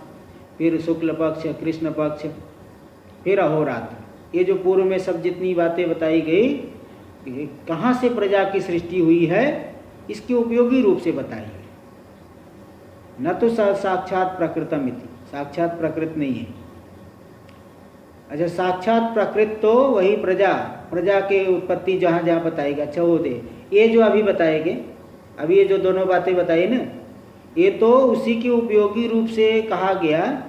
फिर शुक्ल पक्ष कृष्ण पक्ष, फिर अहोरात्र, ये जो पूर्व में सब जितनी बातें बताई गई, कहाँ से प्रजा की सृष्टि हुई है इसके उपयोगी रूप से बताई है, न तो साक्षात प्रकृतम इति, साक्षात प्रकृत नहीं है। अच्छा, साक्षात प्रकृत तो वही प्रजा के उत्पत्ति जहाँ जहाँ बताएगा। अच्छा वो दे, ये जो अभी बताएंगे, अभी ये जो दोनों बातें बताई ना, ये तो उसी के उपयोगी रूप से कहा गया,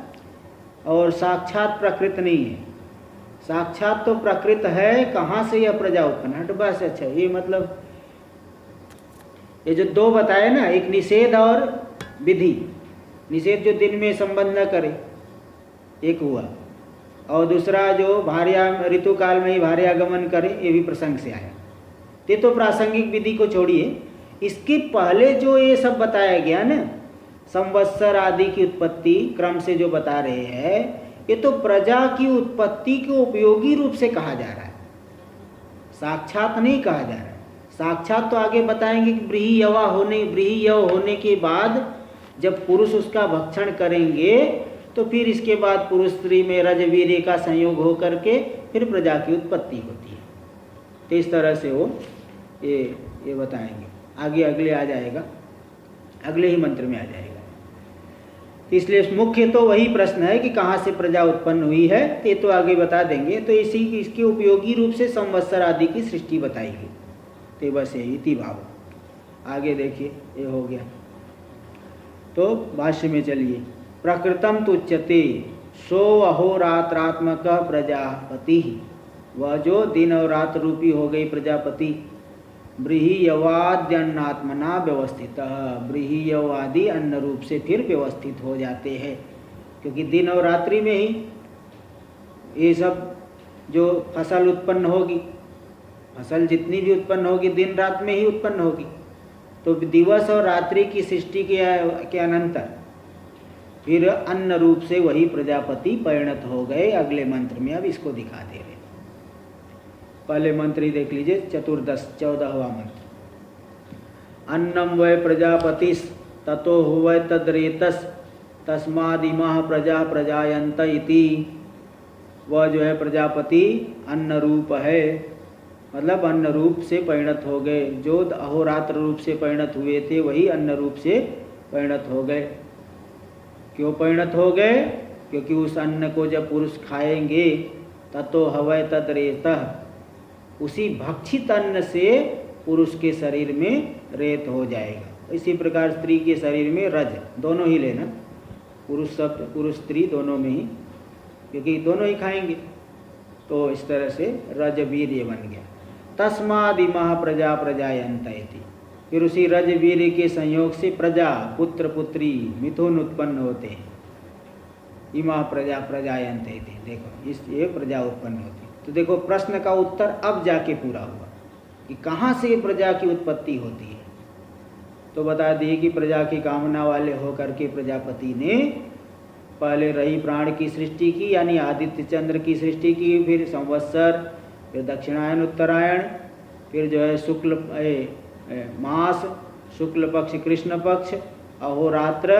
और साक्षात प्रकृत नहीं है। साक्षात तो प्रकृत है, कहाँ से यह प्रजा उत्पन्न, हट बस। अच्छा, ये मतलब ये जो 2 बताए ना, एक निषेध और विधि, निषेध जो दिन में संबंध न करे, एक हुआ, और दूसरा जो भार्या ऋतु काल में ही भार्यागमन करे, ये भी प्रसंग से आया। ये तो प्रासंगिक विधि को छोड़िए, इसके पहले जो ये सब बताया गया ना, संवत्सर आदि की उत्पत्ति क्रम से जो बता रहे हैं, ये तो प्रजा की उत्पत्ति को उपयोगी रूप से कहा जा रहा है, साक्षात नहीं कहा जा रहा है। साक्षात तो आगे बताएंगे कि ब्रीहियव होने के बाद जब पुरुष उसका भक्षण करेंगे, तो फिर इसके बाद पुरुष स्त्री में रजवीर्य का संयोग हो करके फिर प्रजा की उत्पत्ति होती है। तो इस तरह से वो ये बताएंगे, आगे अगले आ जाएगा, अगले ही मंत्र में आ जाएगा। इसलिए मुख्य तो वही प्रश्न है कि कहाँ से प्रजा उत्पन्न हुई है, ये तो आगे बता देंगे। तो इसके उपयोगी रूप से संवत्सर आदि की सृष्टि बताई गई, तो बस यही इति भाव। आगे देखिए, ये हो गया। तो भाष्य में चलिए, प्रकृतम तुच्यते सो अहोरात्रात्मक प्रजापति, वह जो दिन और रात रूपी हो गई प्रजापति, ब्रीहियवाद्यन्नात्मना व्यवस्थित, ब्रीहियवादि अन्न रूप से फिर व्यवस्थित हो जाते हैं, क्योंकि दिन और रात्रि में ही ये सब जो फसल उत्पन्न होगी, फसल जितनी भी उत्पन्न होगी दिन रात में ही उत्पन्न होगी। तो दिवस और रात्रि की सृष्टि के अनंतर फिर अन्न रूप से वही प्रजापति परिणत हो गए। अगले मंत्र में अब इसको दिखा दे रहे। पहले मंत्र ही देख लीजिए, 14वां मंत्र। अन्नम वै प्रजापतिस ततो हुवै तद्रेतस तस्मादिमः प्रजा प्रजायन्त इति। वह जो है प्रजापति अन्न रूप है, मतलब अन्न रूप से परिणत हो गए। जो अहोरात्र रूप से परिणत हुए थे वही अन्न रूप से परिणत हो गए। क्यों परिणत हो गए? क्योंकि उस अन्न को जब पुरुष खाएंगे ततो हवै तद्रेतः, उसी भक्षित अन्न से पुरुष के शरीर में रेत हो जाएगा। इसी प्रकार स्त्री के शरीर में रज, दोनों ही लेना, पुरुष शब्द पुरुष स्त्री दोनों में ही, क्योंकि दोनों ही खाएंगे। तो इस तरह से रज वीर्य बन गया। तस्मादिमः प्रजा प्रजायन्त इति। फिर उसी रज वीर्य के संयोग से प्रजा, पुत्र पुत्री, मिथुन उत्पन्न होते हैं। इमा प्रजा प्रजायन्त इति, देखो इस ये प्रजा उत्पन्न होती। तो देखो प्रश्न का उत्तर अब जाके पूरा हुआ कि कहाँ से प्रजा की उत्पत्ति होती है। तो बता दिए कि प्रजा की कामना वाले होकर के प्रजापति ने पहले रही प्राण की सृष्टि की, यानी आदित्य चंद्र की सृष्टि की, फिर संवत्सर, फिर दक्षिणायन उत्तरायण, फिर जो है शुक्ल मास, शुक्ल पक्ष कृष्ण पक्ष, अहोरात्र,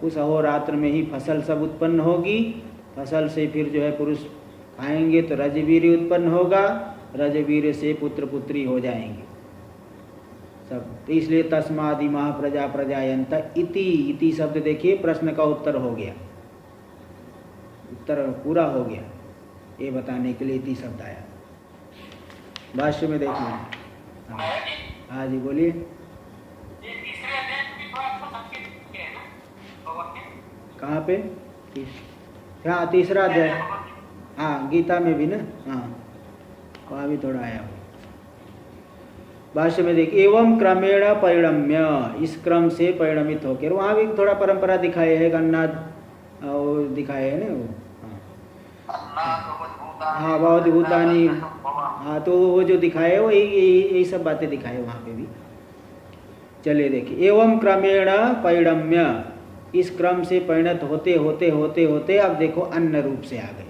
उस अहोरात्र में ही फसल सब उत्पन्न होगी। फसल से फिर जो है पुरुष खाएंगे तो रजवीर्य उत्पन्न होगा, रजवीर्य से पुत्र पुत्री हो जाएंगे सब। तो इसलिए तस्मादिमः प्रजा प्रजायन्त इति, इति शब्द देखिए प्रश्न का उत्तर हो गया, उत्तर पूरा हो गया, ये बताने के लिए इति शब्द आया। भाष्य में देख लें। हाँ जी बोलिए। कहाँ पे? हाँ तीसरा अध्याय, हाँ गीता में भी ना, हाँ वहाँ भी थोड़ा आया। भाष्य में देखिए, एवं क्रमेण परिणम्य, इस क्रम से परिणमित होकर, वहाँ भी थोड़ा परंपरा दिखाए है, अन्नाद वो दिखाए है ना वो, हाँ बहुत भूतानी, हाँ तो वो जो दिखाए वो यही सब बातें दिखाए वहाँ पे भी। चलिए देखिए, एवं क्रमेण परिणम्य, इस क्रम से परिणत होते होते होते होते अब देखो अन्न रूप से आ गए।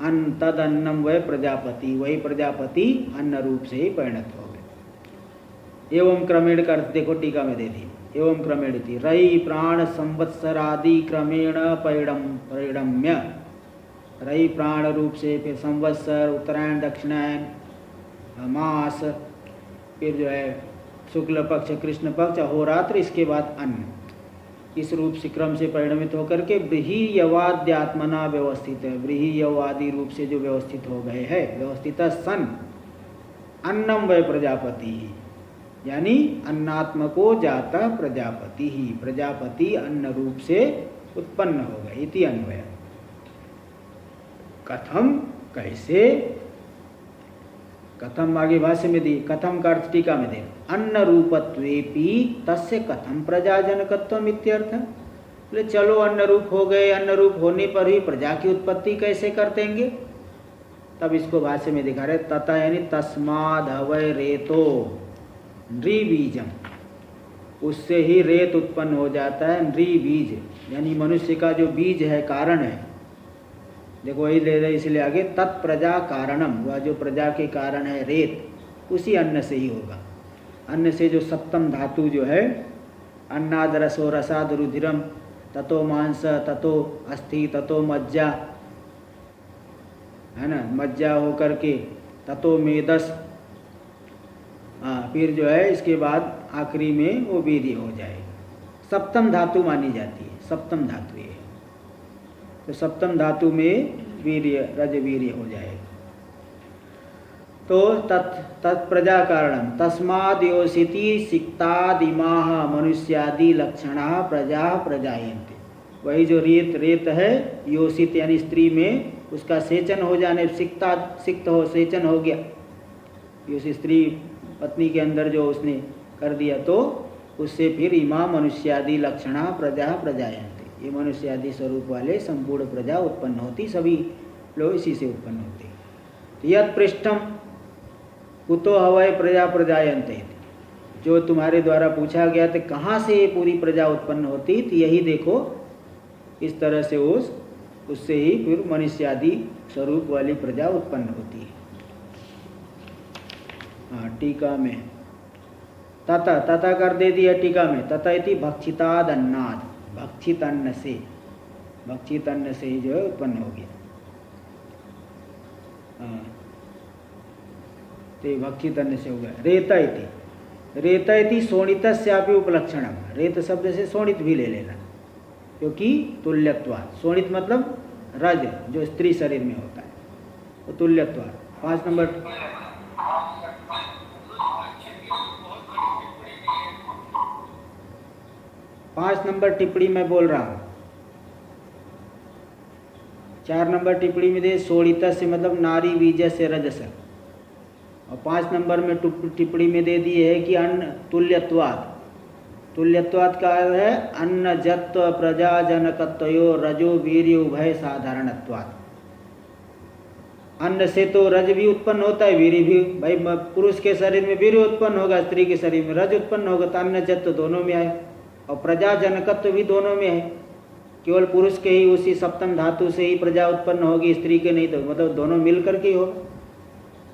अन्न तद अन्नम वह प्रजापति, वही प्रजापति अन्न रूप से ही परिणत हो गए। एवं क्रमेण का अर्थ देखो टीका में दे दी, एवं क्रमेण थी रई प्राण संवत्सरादि क्रमेण परिणम्य, रई प्राण रूप से, फिर संवत्सर, उत्तरायण, दक्षिणायन, मास, फिर जो है शुक्ल पक्ष कृष्ण पक्ष, अहोरात्र, इसके बाद अन्न, इस रूप से क्रम से परिणमित होकर के ब्रीहीयवाद्यात्मना व्यवस्थित है, ब्रीहीयवादी रूप से जो व्यवस्थित हो गए हैं, व्यवस्थित सन अन्नम वै प्रजापति, यानी अन्नात्मको जाता प्रजापति ही, प्रजापति अन्न रूप से उत्पन्न हो गए। इति अन्वय। कथम, कैसे, कथम आगे भाष्य में दी, कथम का अर्थ टीका में दे, अन्न रूपत्वेपि तस्य कथम प्रजाजनकत्वम इत्यर्थ। बोले चलो अन्न रूप हो गए, अन्न रूप होने पर ही प्रजा की उत्पत्ति कैसे कर देंगे। तब इसको भाष्य में दिखा रहे, तथा यानी तस्माद हवय रेतो नृबीजम, उससे ही रेत उत्पन्न हो जाता है, नृबीज यानी मनुष्य का जो बीज है, कारण है। देखो वही ले रहे इसलिए आगे, तत्प्रजा कारणम, वह जो प्रजा के कारण है रेत, उसी अन्न से ही होगा। अन्न से जो सप्तम धातु जो है, अन्नाद रसो रसाद रुधिरम, ततो मांस, ततो अस्थि, ततो मज्जा, है ना, मज्जा होकर के ततो मेदस, फिर जो है इसके बाद आखिरी में वो वीर्य हो जाएगा। सप्तम धातु मानी जाती है, सप्तम धातु ये, तो सप्तम धातु में वीर्य, रजवीर्य हो जाएगा। तो तत्प्रजा कारणम तस्माद् योषिति सिक्तादिमाः मनुष्यादि लक्षणा प्रजा प्रजायन्ते, वही जो रेत है, योषित यानी स्त्री में उसका सेचन हो जाने, सिक्त हो, सेचन हो गया, योषित स्त्री पत्नी के अंदर जो उसने कर दिया, तो उससे फिर इमा मनुष्यादि लक्षणा प्रजा प्रजायन्ते, ये मनुष्य आदि स्वरूप वाले संपूर्ण प्रजा उत्पन्न होती, सभी लोग इसी से उत्पन्न होते। तो यद पृष्ठम कुतो हवय प्रजा प्रजायन्ते, जो तुम्हारे द्वारा पूछा गया तो कहाँ से ये पूरी प्रजा उत्पन्न होती, तो यही देखो इस तरह से उससे ही फिर मनुष्य आदि स्वरूप वाली प्रजा उत्पन्न होती है। हाँ टीका में तथा कर दे दिया टीका में, तथा इति भक्षिताद अन्नाद, भक्षित अन्न से, भक्षित अन्न से ही जो है उत्पन्न हो गया। तो भक्षित अन्न से हो गया। रेता इति शोणितस्यापि उपलक्षणम, रेत शब्द से शोणित भी ले लेना, क्योंकि तुल्यत्वात्, शोणित मतलब रज जो स्त्री शरीर में होता है, तो तुल्यत्वात्। 5 नंबर टिप्पणी में बोल रहा हूँ। 4 नंबर टिप्पणी में दे, शोणित से मतलब नारी बीज से रजस, और 5 नंबर में टिप्पणी में दे दी है कि अन्न तुल्यत्वात्। तुल्यत्वात् का अर्थ है अन्न जत्व प्रजा जनकत्वयो रजो वीर्य उभय साधारणत्वात्। अन्न से तो रज भी उत्पन्न होता है, वीर्य भी। भाई पुरुष के शरीर में वीर्य उत्पन्न होगा, स्त्री के शरीर में रज उत्पन्न होगा, तो अन्न जत्व दोनों में है। और प्रजा जनकत्व भी दोनों में है। केवल पुरुष के ही उसी सप्तम धातु से ही प्रजा उत्पन्न होगी, स्त्री के नहीं, तो मतलब दोनों मिल करके होगा।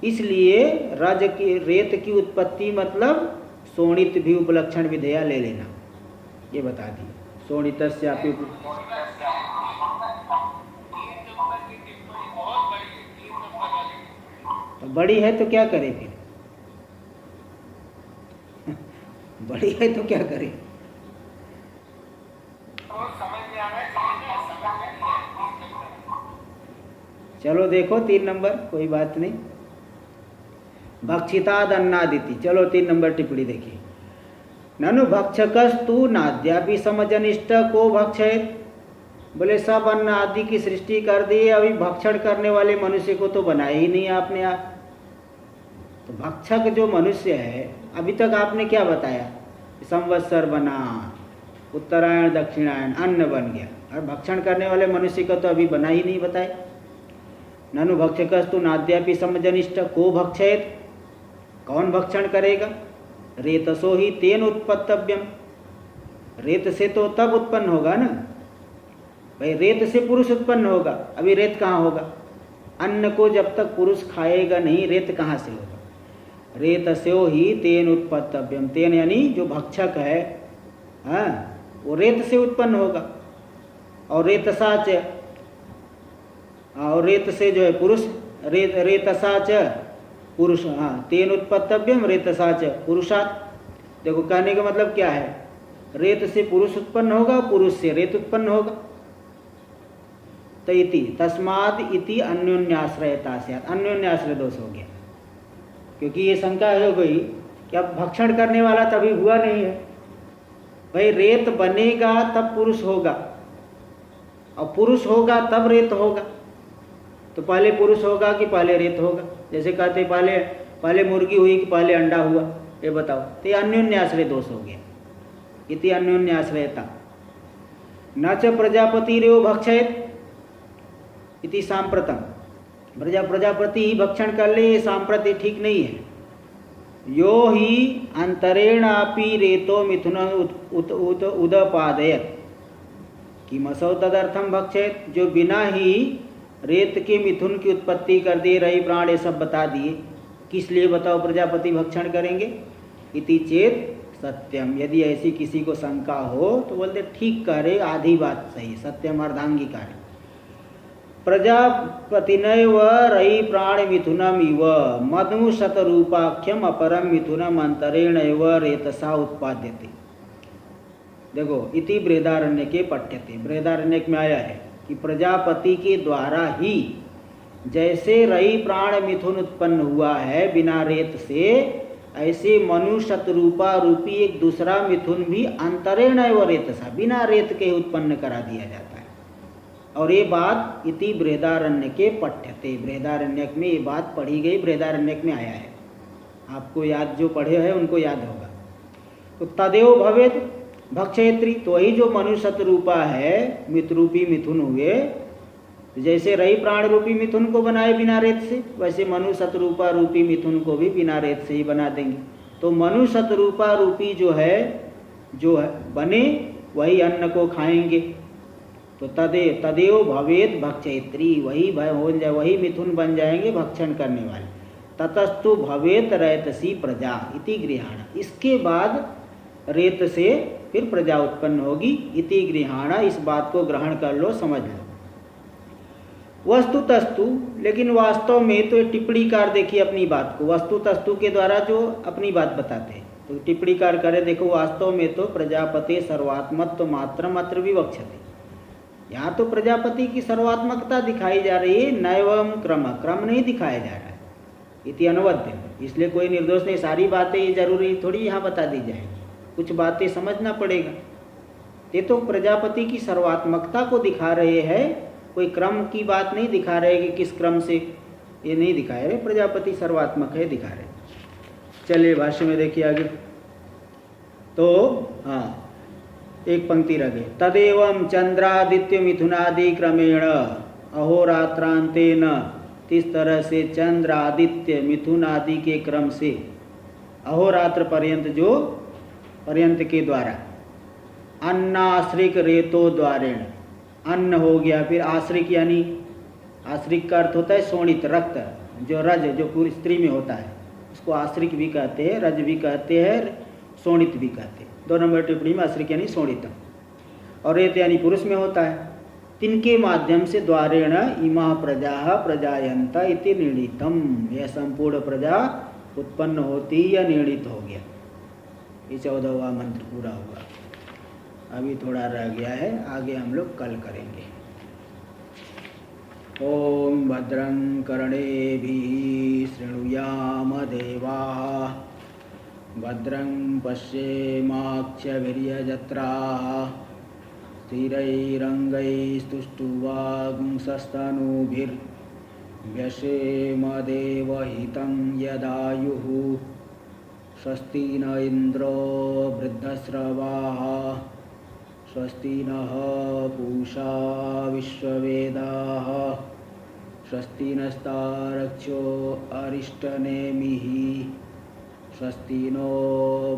इसलिए रज की रेत की उत्पत्ति मतलब शोणित भी उपलक्षण विधेया ले लेना, ये बता दी। शोणितस्यापि तो बड़ी है तो क्या करे फिर बड़ी है तो क्या करे। चलो देखो 3 नंबर, कोई बात नहीं। भक्षिताद अन्नादिति। चलो 3 नंबर टिप्पणी देखिए। ननु भक्षकस्तु नाद्यापि समजनिष्ठ को भक्षयेत्। बोले सब अन्न आदि की सृष्टि कर दी, अभी भक्षण करने वाले मनुष्य को तो बनाया ही नहीं आपने। आप तो भक्षक जो मनुष्य है, अभी तक आपने क्या बताया? संवत्सर बना, उत्तरायण दक्षिणायन, अन्न बन गया, और भक्षण करने वाले मनुष्य को तो अभी बना ही नहीं बताया। ननु भक्षकस्तु नाद्यापि समजनिष्ठ को भक्षयेत्। कौन भक्षण करेगा? रेतसो ही तेन उत्पत्तव्यम। रेत से तो तब उत्पन्न होगा ना भाई, रेत से पुरुष उत्पन्न होगा। अभी रेत कहाँ होगा? अन्न को जब तक पुरुष खाएगा नहीं, रेत कहाँ से होगा? रेतसो ही तेन उत्पत्तव्यम। तेन यानी जो भक्षक है, हाँ, वो रेत से उत्पन्न होगा। और रेतसाच, और रेत से जो है पुरुष, रेतसाच पुरुष, हाँ, तेन उत्पत्तव्यम रेतसाच पुरुषात्। देखो कहने का मतलब क्या है? रेत से पुरुष उत्पन्न होगा, पुरुष से रेत उत्पन्न होगा। तो इति तस्माद इति अन्योन्याश्रयता स्यात्। अन्योन्याश्रय दोष हो गया, क्योंकि ये शंका हो गई कि अब भक्षण करने वाला तभी हुआ नहीं है। भाई रेत बनेगा तब पुरुष होगा, और पुरुष होगा तब रेत होगा। तो पहले पुरुष होगा कि पहले रेत होगा? जैसे कहते पहले मुर्गी हुई कि पहले अंडा हुआ, ये बताओ। तो ये अन्योन्याश्रय दोष हो गया। इति अन्योन्याश्रयता। न च प्रजापतिरेव भक्षयेत् इति सांप्रतम। प्रजापति ही भक्षण कर ले, ये सांप्रत ठीक नहीं है। यो ही अंतरेणापि रेतो मिथुन उदपादयत् किमसौ तदर्थम भक्षयेत्। जो बिना ही रेत के मिथुन की उत्पत्ति कर दे, रही प्राण, ये सब बता दिए, किस लिए बताओ प्रजापति भक्षण करेंगे? इति चेत सत्यम। यदि ऐसी किसी को शंका हो तो बोलते ठीक कह रहे, आधी बात सही, सत्यम अर्धांगीकार। प्रजापतिनैव रयि प्राण मिथुनम इव मधु शतरूपाख्यम अपरम मिथुनम अंतरेणैव रेतसा उत्पाद्यते। देखो इति बृहदारण्य के पठ्यते। बृहदारण्यक में आया है कि प्रजापति के द्वारा ही जैसे रई प्राण मिथुन उत्पन्न हुआ है बिना रेत से, ऐसे मनु शतरूपा रूपी एक दूसरा मिथुन भी अंतरेण एव रेतसा, बिना रेत के उत्पन्न करा दिया जाता है। और ये बात इति बृहदारण्य के पठ्यते। बृहदारण्यक में ये बात पढ़ी गई, बृहदारण्यक में आया है। आपको याद, जो पढ़े हैं उनको याद होगा। तो तदेव भवेत् भक्षयत्री, तो वही जो मनु शतरूपा है, मितरूपी मिथुन हुए, जैसे रही प्राण रूपी मिथुन को बनाए बिना रेत से, वैसे मनु शतरूपा रूपी मिथुन को भी बिना रेत से ही बना देंगे। तो मनु शतरूपा रूपी जो है बने, वही अन्न को खाएंगे। तो तदेव भवेद भक्षयत्री, वही मिथुन बन जाएंगे भक्षण करने वाले। ततस्तु भवेत रैतसी प्रजा इति गृहाण। इसके बाद रेत से फिर प्रजा उत्पन्न होगी। इति गृहाण, इस बात को ग्रहण कर लो, समझ लो। वस्तु तस्तु, लेकिन वास्तव में तो टिप्पणीकार देखिए अपनी बात को, वस्तु तस्तु के द्वारा जो अपनी बात बताते हैं, तो टिप्पणीकार करे, देखो वास्तव में तो प्रजापति सर्वात्मत्व मात्रम अत्र विवक्षते। यहाँ तो प्रजापति की सर्वात्मकता दिखाई जा रही है, नैवम क्रम नहीं दिखाया जा रहा है। इति अनवद्य, इसलिए कोई निर्दोष नहीं। सारी बातें जरूरी थोड़ी यहाँ बता दी जाए, कुछ बातें समझना पड़ेगा। ये तो प्रजापति की सर्वात्मकता को दिखा रहे हैं, कोई क्रम की बात नहीं दिखा रहे कि किस क्रम से ये नहीं दिखा रहे, प्रजापति सर्वात्मक है दिखा रहे। चलिए भाष्य में देखिए आगे। तो हाँ, एक पंक्ति रह गई। तदेवं चंद्रादित्य मिथुनादि क्रमेण अहोरात्रांतेन, इस तरह से चंद्र आदित्य मिथुन आदि के क्रम से अहोरात्र पर्यंत, जो पर्यंत के द्वारा, अन्नाश्रिक रेतो द्वारेण, अन्न हो गया, फिर आश्रिक यानी आश्रिक का अर्थ होता है शोणित रक्त, जो रज जो पूरी स्त्री में होता है उसको आश्रिक भी कहते हैं, रज भी कहते हैं, शोणित भी कहते हैं। 2 नंबर टिप्पणी में आश्रिक यानी शोणितम, और रेत यानी पुरुष में होता है। तिनके माध्यम से द्वारेण इमा प्रजा प्रजायंत इति निर्णीतम, यह संपूर्ण प्रजा उत्पन्न होती या निर्णित हो गया। ये 14वां मंत्र पूरा हुआ। अभी थोड़ा रह गया है, आगे हम लोग कल करेंगे। ओम भद्रं कर्णेभिः शृणुयाम देवाः, भद्रं पश्येमाक्षभिर्यजत्राः, स्थिरैरङ्गैस्तुष्टुवागुंसस्तनूभिर्व्यसेम देवहितं यदायुः। स्वस्ति न इन्द्रो वृद्धश्रवाः, स्वस्ति नः पूषा विश्ववेदाः, स्वस्ति नस्तारक्षो अरिष्टनेमिः, स्वस्ति नो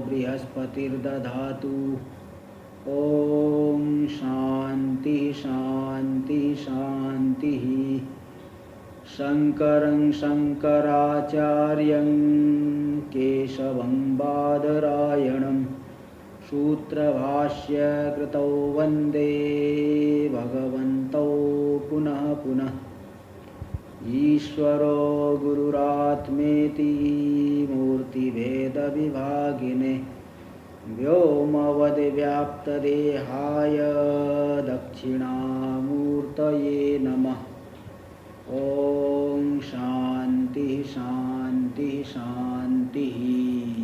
बृहस्पतिर्दधातु। ओम शांति शांति शांति। शंकरं शंकराचार्यं केशवं बादरायणं सूत्रभाष्य कृतौ वंदे भगवन्तौ पुनः पुनः। ईश्वरो गुरुरात्मेति मूर्तिभेदविभागिने व्योमवद्व्याप्तदेहाय दक्षिणामूर्तये नमः। ओम शांति शांति शांति।